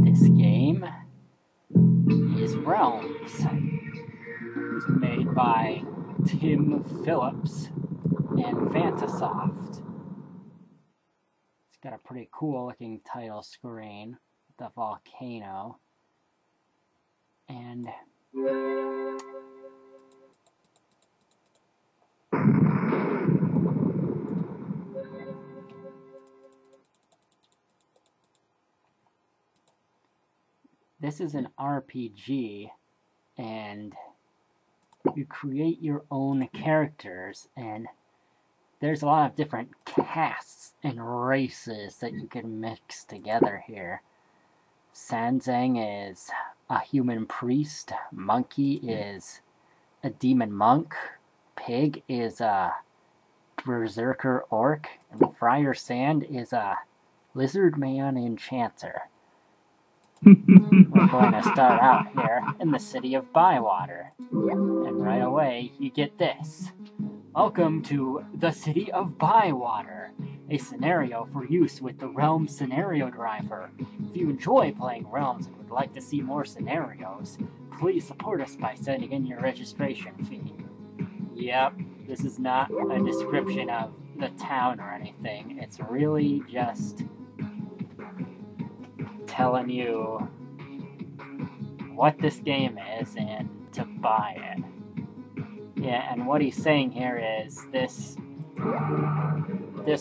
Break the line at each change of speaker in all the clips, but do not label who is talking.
This game is Realmz. It's made by Tim Phillips and Fantasoft. It's got a pretty cool looking title screen, the volcano, and this is an RPG, and you create your own characters, and there's a lot of different castes and races that you can mix together here. Sanzang is a human priest, Monkey is a demon monk, Pig is a berserker orc, and Friar Sand is a lizard man enchanter. We're going to start out here in the city of Bywater, and right away you get this. Welcome to the city of Bywater, a scenario for use with the Realmz scenario driver. If you enjoy playing Realmz and would like to see more scenarios, please support us by sending in your registration fee. Yep, this is not a description of the town or anything, it's really just telling you what this game is and to buy it. Yeah, and what he's saying here is this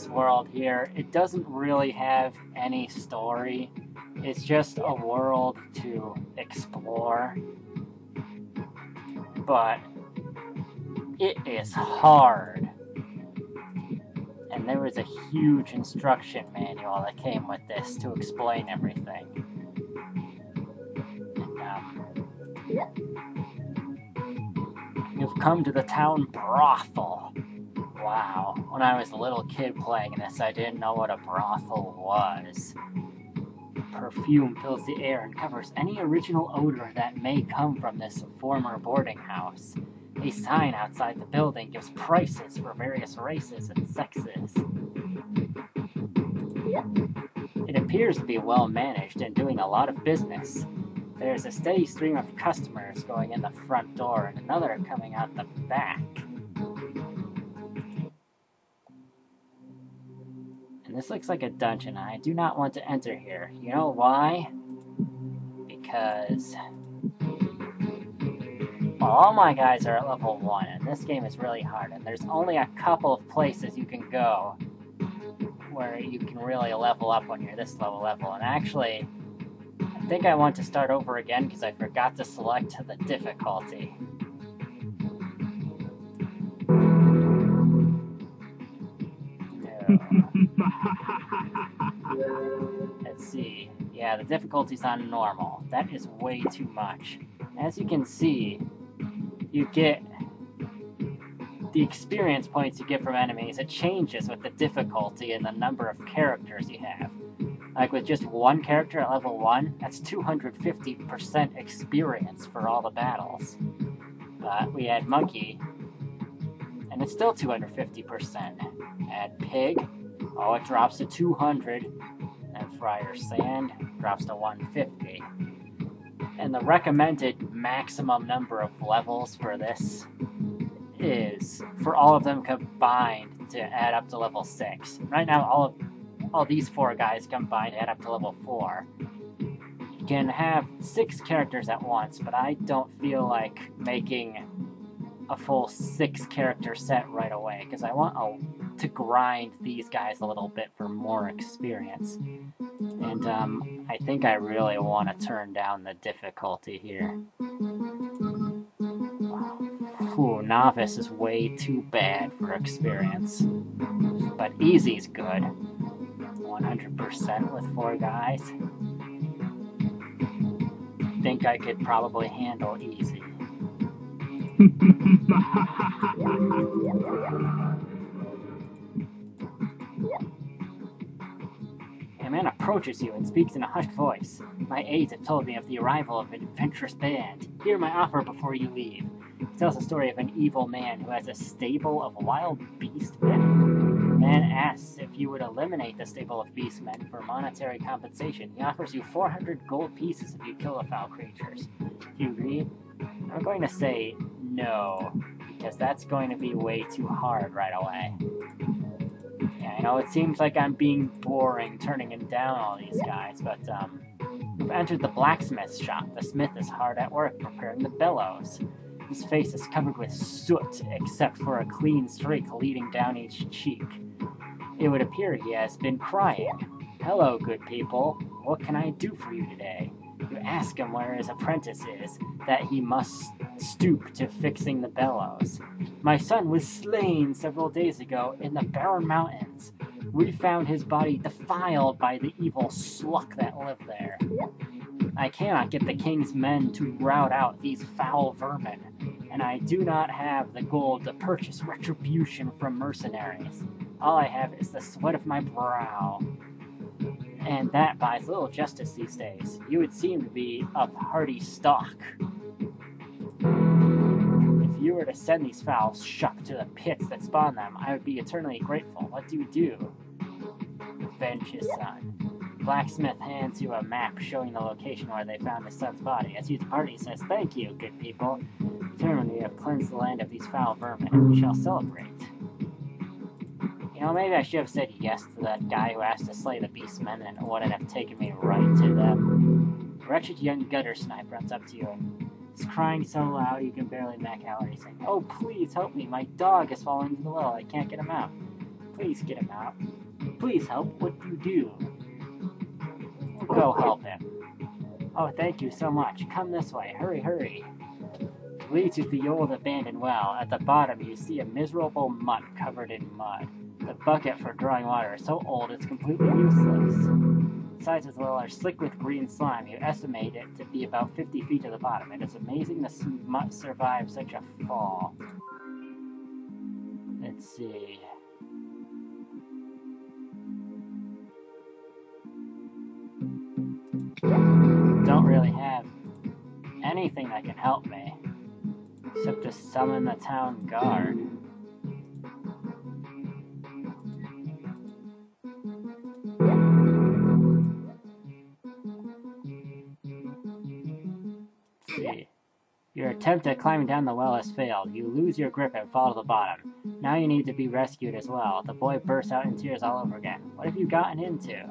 world here, it doesn't really have any story. It's just a world to explore. But it is hard. And there was a huge instruction manual that came with this to explain everything. You've come to the town brothel. Wow, when I was a little kid playing this, I didn't know what a brothel was. Perfume fills the air and covers any original odor that may come from this former boarding house. A sign outside the building gives prices for various races and sexes. It appears to be well managed and doing a lot of business. There's a steady stream of customers going in the front door and another coming out the back. And this looks like a dungeon. I do not want to enter here. You know why? Because all my guys are at level 1, and this game is really hard, and there's only a couple of places you can go where you can really level up when you're this level, and actually, I think I want to start over again because I forgot to select the difficulty. Let's see. Yeah, the difficulty's on normal. That is way too much. As you can see, you get the experience points you get from enemies. It changes with the difficulty and the number of characters you have. Like with just one character at level 1, that's 250% experience for all the battles. But we add Monkey, and it's still 250%. Add Pig, oh, it drops to 200. And Friar Sand drops to 150. And the recommended maximum number of levels for this is, for all of them combined, to add up to level 6. Right now, all these 4 guys combined add up to level 4. You can have 6 characters at once, but I don't feel like making a full 6 character set right away, because I want to grind these guys a little bit for more experience. And I think I really want to turn down the difficulty here. Ooh, novice is way too bad for experience. But easy's good. 100% with 4 guys. Think I could probably handle easy. A man approaches you and speaks in a hushed voice. My aides have told me of the arrival of an adventurous band. Hear my offer before you leave. He tells the story of an evil man who has a stable of wild beast men. man asks if you would eliminate the stable of beastmen for monetary compensation. He offers you 400 gold pieces if you kill the foul creatures. Do you agree? I'm going to say no, because that's going to be way too hard right away. Yeah, I know it seems like I'm being boring turning him down all these guys, but we've entered the blacksmith's shop. The smith is hard at work preparing the bellows. His face is covered with soot, except for a clean streak leading down each cheek. It would appear he has been crying. Hello, good people. What can I do for you today? You ask him where his apprentice is, that he must stoop to fixing the bellows. My son was slain several days ago in the Barren Mountains. We found his body defiled by the evil sluck that lived there. I cannot get the king's men to rout out these foul vermin, and I do not have the gold to purchase retribution from mercenaries. All I have is the sweat of my brow, and that buys little justice these days. You would seem to be of hardy stock. If you were to send these foul shuck to the pits that spawn them, I would be eternally grateful. What do you do? Avenge his son. Blacksmith hands you a map showing the location where they found his son's body. As you depart, he says, "Thank you, good people. Determined we have cleansed the land of these foul vermin, and we shall celebrate." You know, maybe I should have said yes to that guy who asked to slay the beastmen, and it wouldn't have taken me right to them. A wretched young gutter snipe runs up to you and is crying so loud you can barely make out what he's saying. "Oh, please help me. My dog has fallen into the well. I can't get him out." "Please get him out. Please help. What do you do?" "Go help him." "Oh, thank you so much. Come this way. Hurry, hurry." It leads you to the old abandoned well. At the bottom, you see a miserable mutt covered in mud. The bucket for drawing water is so old it's completely useless. The sides of the well are slick with green slime. You estimate it to be about 50 feet to the bottom. It is amazing the mutt survived such a fall. Let's see. Don't really have anything that can help me, except to summon the town guard. Let's see. Your attempt at climbing down the well has failed. You lose your grip and fall to the bottom. Now you need to be rescued as well. The boy bursts out in tears all over again. What have you gotten into?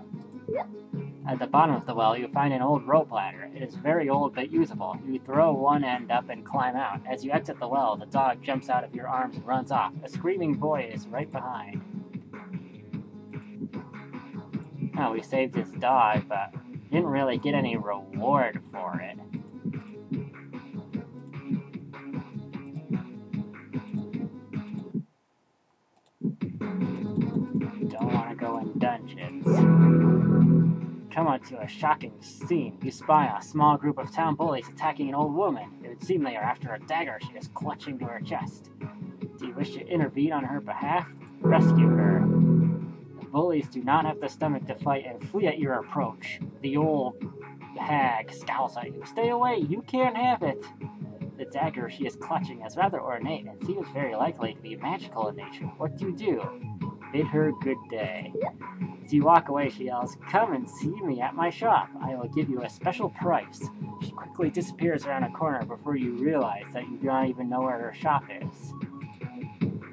At the bottom of the well, you find an old rope ladder. It is very old but usable. You throw one end up and climb out. As you exit the well, the dog jumps out of your arms and runs off. A screaming boy is right behind. Oh, we saved his dog, but didn't really get any reward for it. Don't want to go in dungeons. Come onto a shocking scene. You spy a small group of town bullies attacking an old woman. It would seem they are after a dagger she is clutching to her chest. Do you wish to intervene on her behalf? Rescue her. The bullies do not have the stomach to fight and flee at your approach. The old hag scowls at you. Stay away, you can't have it. The dagger she is clutching is rather ornate and seems very likely to be magical in nature. What do you do? Bid her good day. As you walk away, she yells, "Come and see me at my shop. I will give you a special price." She quickly disappears around a corner before you realize that you do not even know where her shop is.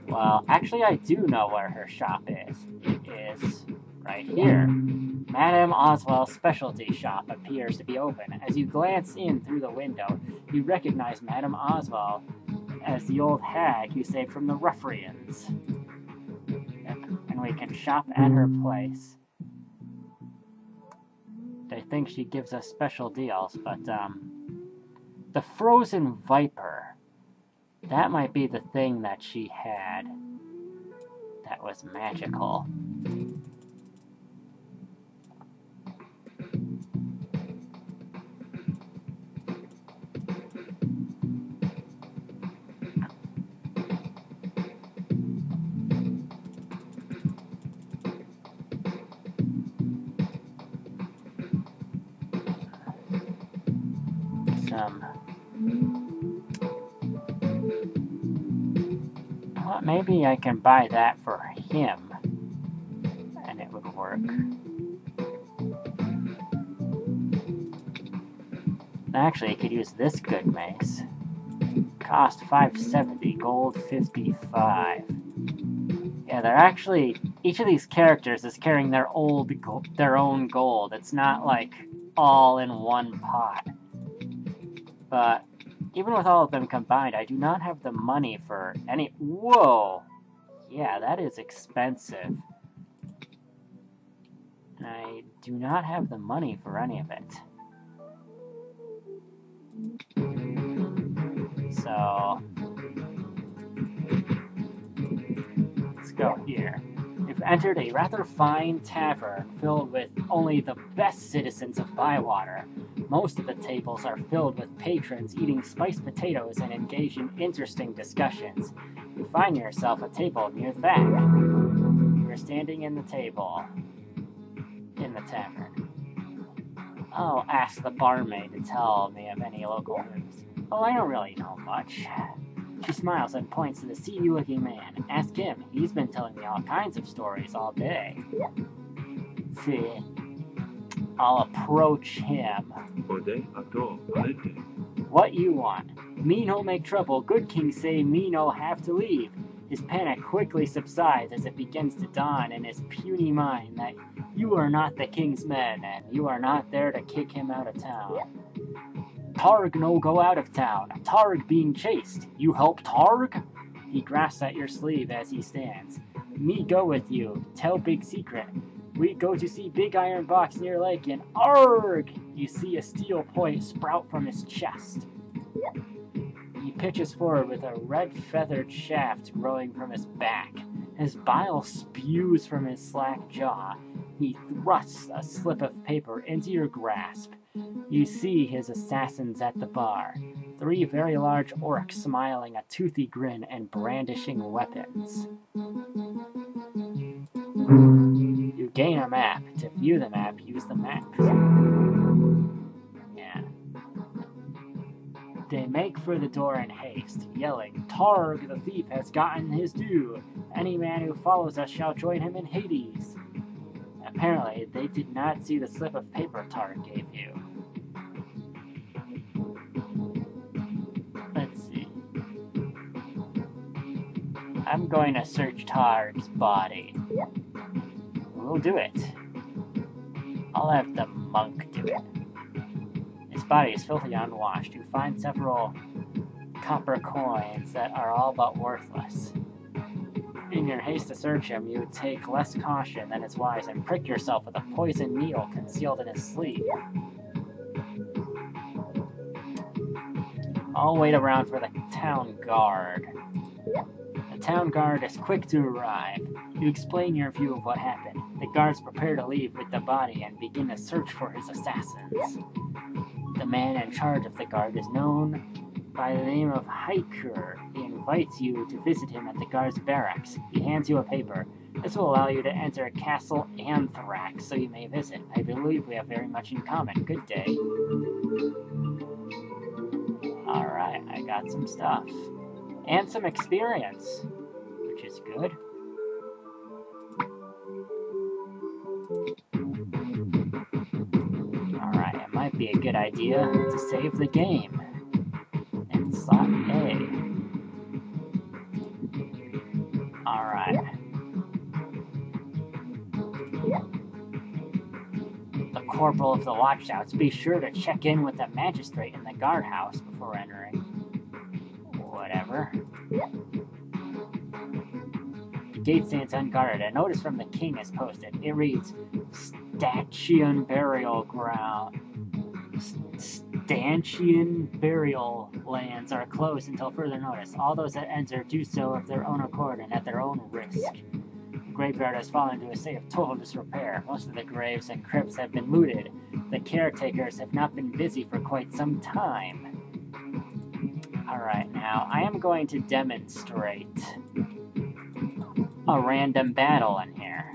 Well, actually I do know where her shop is. It is right here. Madame Oswald's specialty shop appears to be open. As you glance in through the window, you recognize Madame Oswald as the old hag you saved from the ruffians. And we can shop at her place. I think she gives us special deals, but the frozen viper, that might be the thing that she had that was magical. Well, maybe I can buy that for him. Actually, I could use this good mace. Cost 570, gold 55. Yeah, they're actually... Each of these characters is carrying their own gold. It's not like all in one pot. But even with all of them combined, I do not have the money for any... Whoa! Yeah, that is expensive. And I do not have the money for any of it. So... let's go here. We've entered a rather fine tavern filled with only the best citizens of Bywater. Most of the tables are filled with patrons eating spiced potatoes and engaged in interesting discussions. You find yourself a table near the back. You're standing in the table in the tavern. I'll ask the barmaid to tell me of any local news. Oh, I don't really know much. She smiles and points to the seedy-looking man. Ask him. He's been telling me all kinds of stories all day. See, I'll approach him. What you want? Me no make trouble. Good king say me no have to leave. His panic quickly subsides as it begins to dawn in his puny mind that you are not the king's men and you are not there to kick him out of town. Targ no go out of town. Targ being chased. You help Targ? He grasps at your sleeve as he stands. Me go with you. Tell big secret. We go to see big iron box near lake and ARG! You see a steel point sprout from his chest. He pitches forward with a red feathered shaft growing from his back. His bile spews from his slack jaw. He thrusts a slip of paper into your grasp. You see his assassins at the bar. 3 very large orcs smiling a toothy grin and brandishing weapons. You gain a map. To view the map, use the map. Yeah. They make for the door in haste, yelling, Targ, the thief has gotten his due. Any man who follows us shall join him in Hades. Apparently, they did not see the slip of paper Targ gave you. Let's see. I'm going to search Targ's body. We'll do it. I'll have the monk do it. His body is filthy unwashed. You find several copper coins that are all but worthless. In your haste to search him, you take less caution than is wise and prick yourself with a poisoned needle concealed in his sleeve. I'll wait around for the town guard. The town guard is quick to arrive. You explain your view of what happened. The guards prepare to leave with the body and begin to search for his assassins. The man in charge of the guard is known by the name of Hiker. He invites you to visit him at the guard's barracks. He hands you a paper. This will allow you to enter Castle Anthrax, so you may visit. I believe we have very much in common. Good day. Alright, I got some stuff. And some experience, which is good. Alright, it might be a good idea to save the game. And slot A. Alright. The corporal of the watchouts, be sure to check in with the magistrate in the guardhouse before entering. Whatever. The gate stands unguarded. A notice from the king is posted. It reads, Stanchion burial lands are closed until further notice. All those that enter do so of their own accord and at their own risk. The graveyard has fallen into a state of total disrepair. Most of the graves and crypts have been looted. The caretakers have not been busy for quite some time. Alright, now, I am going to demonstrate a random battle in here.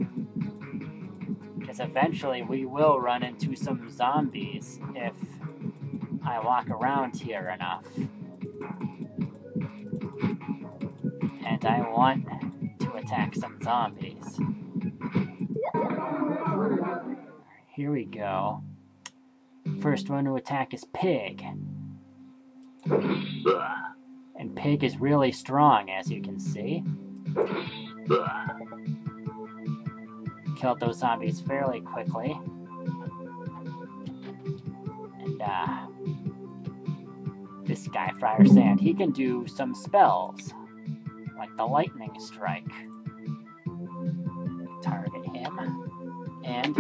Because eventually we will run into some zombies if I walk around here enough. And I want to attack some zombies. here we go. First one to attack is Pig. And Pig is really strong, as you can see. Killed those zombies fairly quickly. And, this guy, Friar Sand, he can do some spells, like the Lightning Strike. Target him, and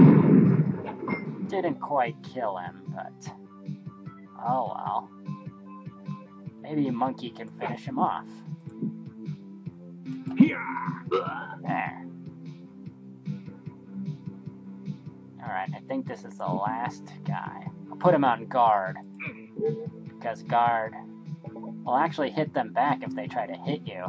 didn't quite kill him, but oh well. Maybe Monkey can finish him off. There. Alright, I think this is the last guy. I'll put him on guard, because guard will actually hit them back if they try to hit you.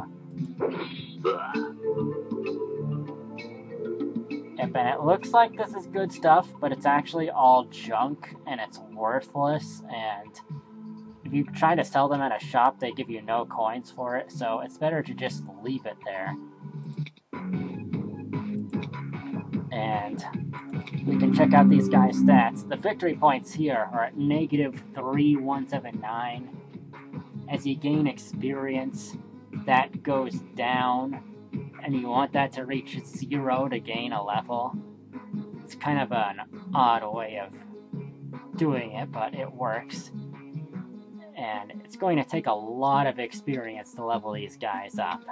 Yep, and it looks like this is good stuff, but it's actually all junk, and it's worthless, and if you try to sell them at a shop, they give you no coins for it, so it's better to just leave it there. And we can check out these guys' stats. The victory points here are at -3179. As you gain experience, that goes down, and you want that to reach 0 to gain a level. It's kind of an odd way of doing it, but it works. And it's going to take a lot of experience to level these guys up.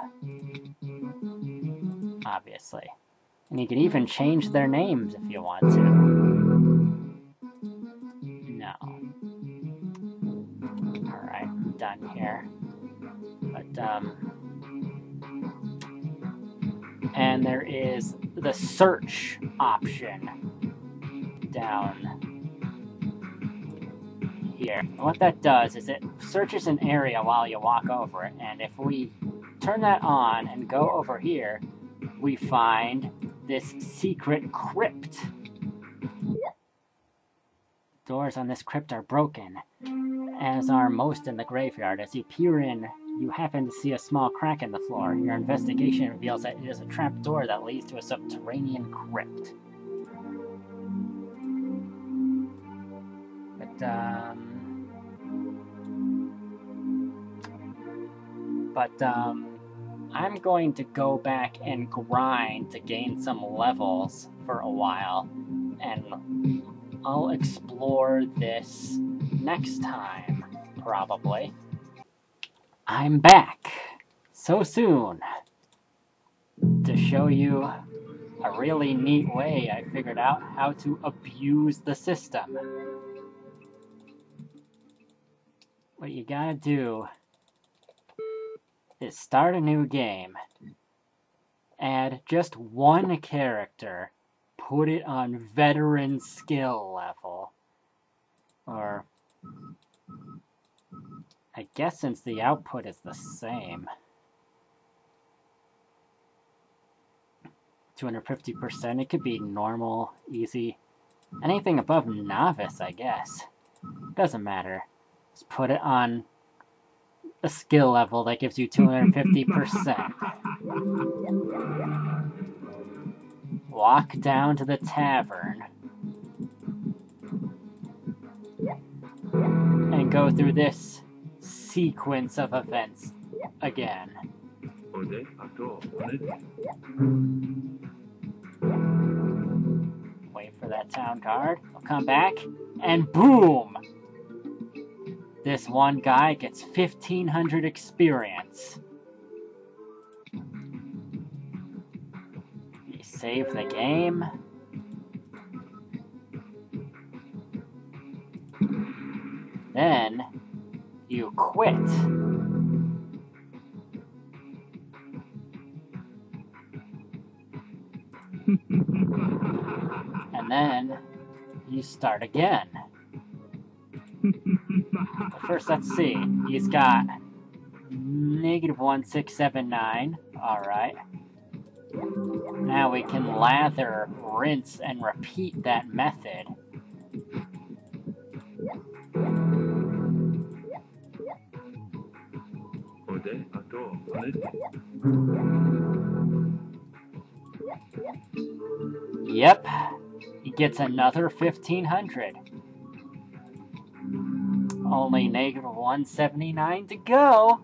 Obviously. And you can even change their names if you want to. No. Alright, I'm done here. But, and there is the search option down here. And what that does is it searches an area while you walk over it, and if we turn that on and go over here, we find this secret crypt. Doors on this crypt are broken, as are most in the graveyard. As you peer in, you happen to see a small crack in the floor. Your investigation reveals that it is a trap door that leads to a subterranean crypt. But, I'm going to go back and grind to gain some levels for a while, and I'll explore this next time, probably. I'm back so soon to show you a really neat way I figured out how to abuse the system. What you gotta do is start a new game, add just one character, put it on veteran skill level, or I guess since the output is the same, 250%, it could be normal, easy, anything above novice, I guess. Doesn't matter. Just put it on a skill level that gives you 250%. Walk down to the tavern and go through this sequence of events again. Wait for that town guard. I'll come back, and boom! This one guy gets 1,500 experience. You save the game. Then you quit. And then you start again. First, let's see. He's got -1679. Alright. Now we can lather, rinse, and repeat that method. Yep. You gets another 1,500. Only negative 179 to go.